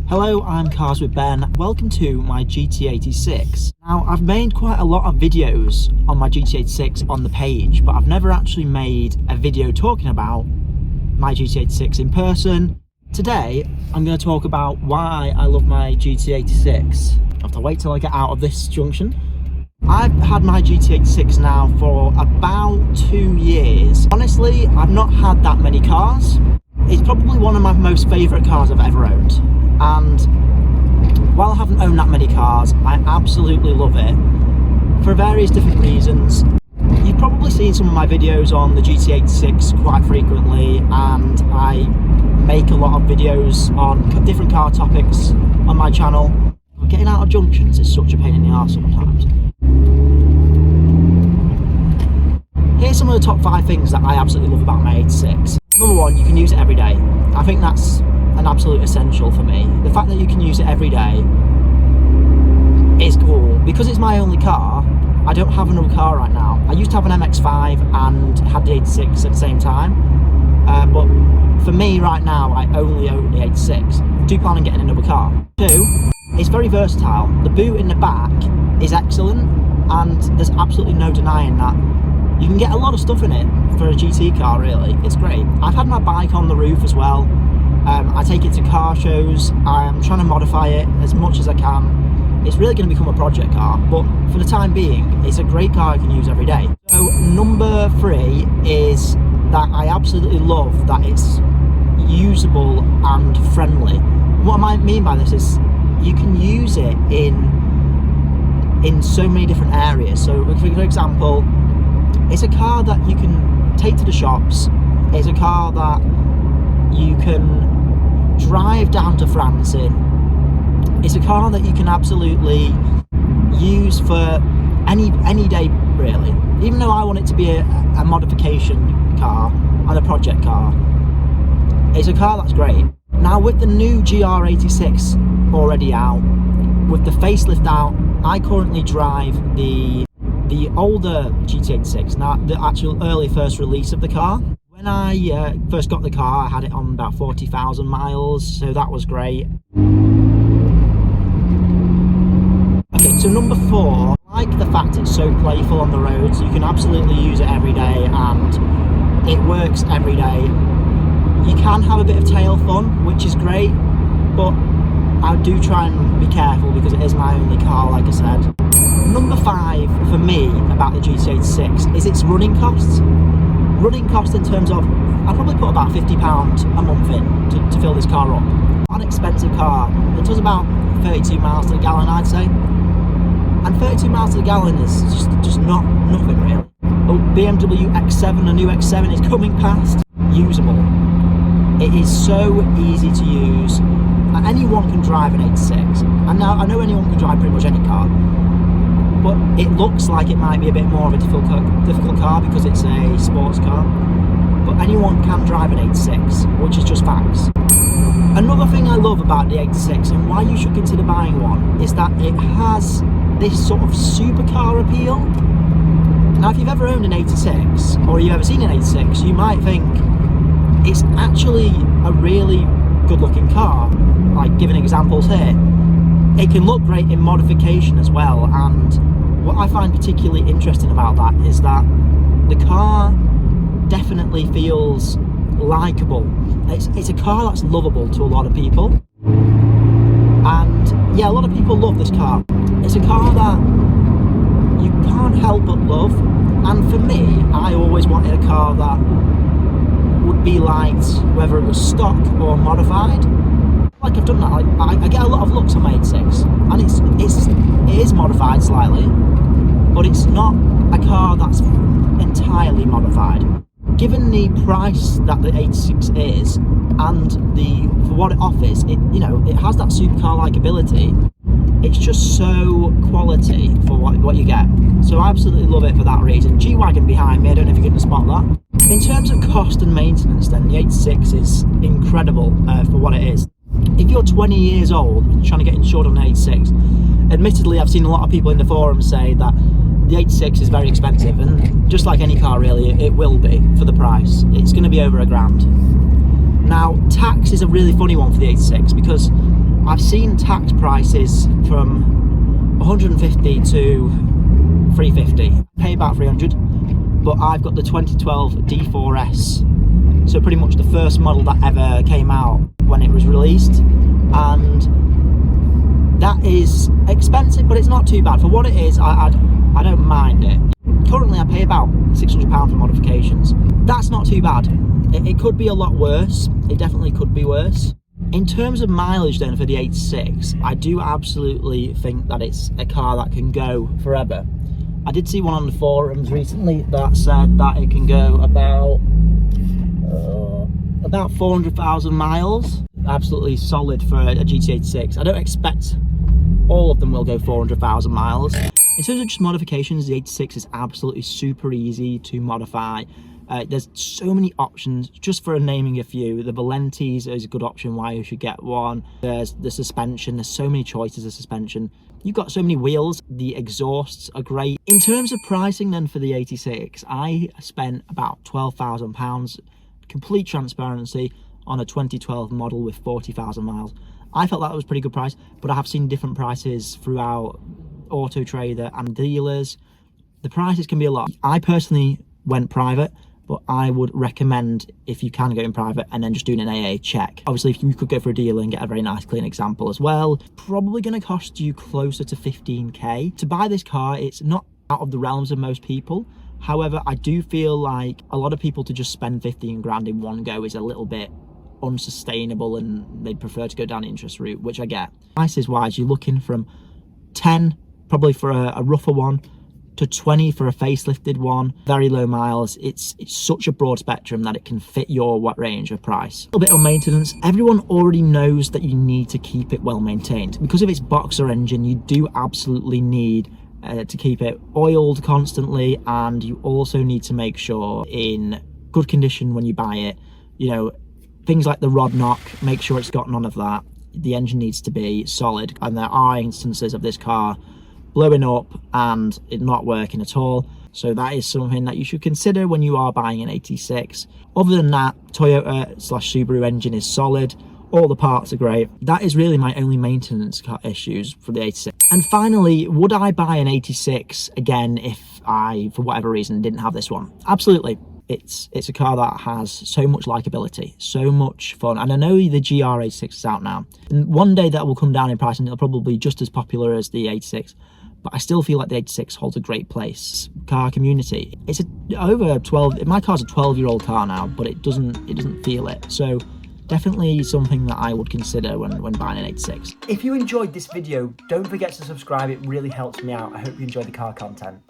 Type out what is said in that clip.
Hello, I'm Cars with Ben. Welcome to my GT86. Now, I've made quite a lot of videos on my GT86 on the page, but I've never actually made a video talking about my GT86 in person. Today, I'm going to talk about why I love my GT86. I have to wait till I get out of this junction. I've had my GT86 now for about 2 years. Honestly, I've not had that many cars. It's probably one of my most favourite cars I've ever owned. And while I haven't owned that many cars, I absolutely love it for various different reasons. You've probably seen some of my videos on the GT86 quite frequently, and I make a lot of videos on different car topics on my channel. Getting out of junctions is such a pain in the arse sometimes. Here's some of the top 5 things that I absolutely love about my 86. Number 1, you can use it every day. I think that's an absolute essential for me. The fact that you can use it every day is cool. Because it's my only car, I don't have another car right now. I used to have an MX-5 and had the 86 at the same time, but for me right now, I only own the 86. I do plan on getting another car. 2, it's very versatile. The boot in the back is excellent, and there's absolutely no denying that. You can get a lot of stuff in it for a GT car, really. It's great. I've had my bike on the roof as well. I take it to car shows. I'm trying to modify it as much as I can. It's really going to become a project car, but for the time being, it's a great car I can use every day. So number 3 is that I absolutely love that it's usable and friendly. What I mean by this is you can use it in so many different areas. So for example, it's a car that you can take to the shops. It's a car that you can drive down to France in. It's a car that you can absolutely use for any day, really. Even though I want it to be a modification car and a project car, it's a car that's great. Now with the new GR86 already out, with the facelift out, I currently drive the older GT86, now the actual early first release of the car. When I first got the car, I had it on about 40,000 miles, so that was great. Okay, so number 4, I like the fact it's so playful on the roads. You can absolutely use it every day, and it works every day. You can have a bit of tail fun, which is great, but I do try and be careful because it is my only car, like I said. Number 5 for me about the GT86 is its running costs. Running cost in terms of, I'll probably put about £50 a month in to fill this car up. An expensive car. It does about 32 miles to the gallon, I'd say. And 32 miles to the gallon is just nothing really. Oh, BMW X7, the new X7 is coming past. Usable. It is so easy to use. Anyone can drive an 86. And now I know anyone can drive pretty much any car. But it looks like it might be a bit more of a difficult car because it's a sports car. But anyone can drive an 86, which is just facts. Another thing I love about the 86 and why you should consider buying one is that it has this sort of supercar appeal. Now, if you've ever owned an 86 or you've ever seen an 86, you might think it's actually a really good looking car. Like giving examples here. It can look great in modification as well, and what I find particularly interesting about that is that the car definitely feels likeable. It's a car that's lovable to a lot of people, and yeah, a lot of people love this car. It's a car that you can't help but love, and for me, I always wanted a car that would be liked whether it was stock or modified. Like I've done that, I get a lot of looks on my 86, and it is modified slightly, but it's not a car that's entirely modified. Given the price that the 86 is, and for what it offers, it has that supercar likability. It's just so quality for what you get. So I absolutely love it for that reason. G-Wagon behind me, I don't know if you can spot that. In terms of cost and maintenance then, the 86 is incredible for what it is. If you're 20 years old and trying to get insured on an 86, admittedly I've seen a lot of people in the forums say that the 86 is very expensive, and just like any car really, it will be for the price. It's going to be over £1,000. Now, tax is a really funny one for the 86 because I've seen tax prices from 150 to 350, pay about 300, but I've got the 2012 D4S, so pretty much the first model that ever came out when it was released, and that is expensive, but it's not too bad. For what it is, I don't mind it. Currently I pay about £600 for modifications. That's not too bad. It could be a lot worse. It definitely could be worse. In terms of mileage then for the 86, I do absolutely think that it's a car that can go forever. I did see one on the forums recently that said that it can go about 400,000 miles. Absolutely solid for a GT86. I don't expect all of them will go 400,000 miles. In terms of just modifications, the 86 is absolutely super easy to modify. There's so many options. Just for naming a few, the Valentes is a good option why you should get one. There's the suspension, there's so many choices of suspension. You've got so many wheels, the exhausts are great. In terms of pricing then for the 86, I spent about £12,000, complete transparency, on a 2012 model with 40,000 miles. I felt that was a pretty good price, but I have seen different prices throughout Auto Trader and dealers. The prices can be a lot. I personally went private, but I would recommend, if you can go in private, and then just doing an AA check. Obviously, if you could go for a dealer and get a very nice clean example as well, probably going to cost you closer to 15k. To buy this car, it's not out of the realms of most people. However, I do feel like a lot of people, to just spend 15 grand in one go is a little bit unsustainable, and they'd prefer to go down the interest route, which I get. Prices wise, you're looking from 10 probably for a rougher one to 20 for a facelifted one. Very low miles. It's such a broad spectrum that it can fit your range of price. A little bit on maintenance. Everyone already knows that you need to keep it well maintained. Because of its boxer engine, you do absolutely need to keep it oiled constantly, and you also need to make sure in good condition when you buy it. You know, things like the rod knock, make sure it's got none of that. The engine needs to be solid, and there are instances of this car blowing up and it not working at all. So that is something that you should consider when you are buying an 86. Other than that, Toyota/Subaru engine is solid. All the parts are great. That is really my only maintenance issues for the 86. And finally, would I buy an 86 again if I, for whatever reason, didn't have this one? Absolutely. It's a car that has so much likability, so much fun. And I know the GR86 is out now. And one day that will come down in price and it'll probably be just as popular as the 86. But I still feel like the 86 holds a great place. Car community. It's my car's a 12-year-old car now, but it doesn't feel it. So definitely something that I would consider when buying an 86. If you enjoyed this video, don't forget to subscribe. It really helps me out. I hope you enjoyed the car content.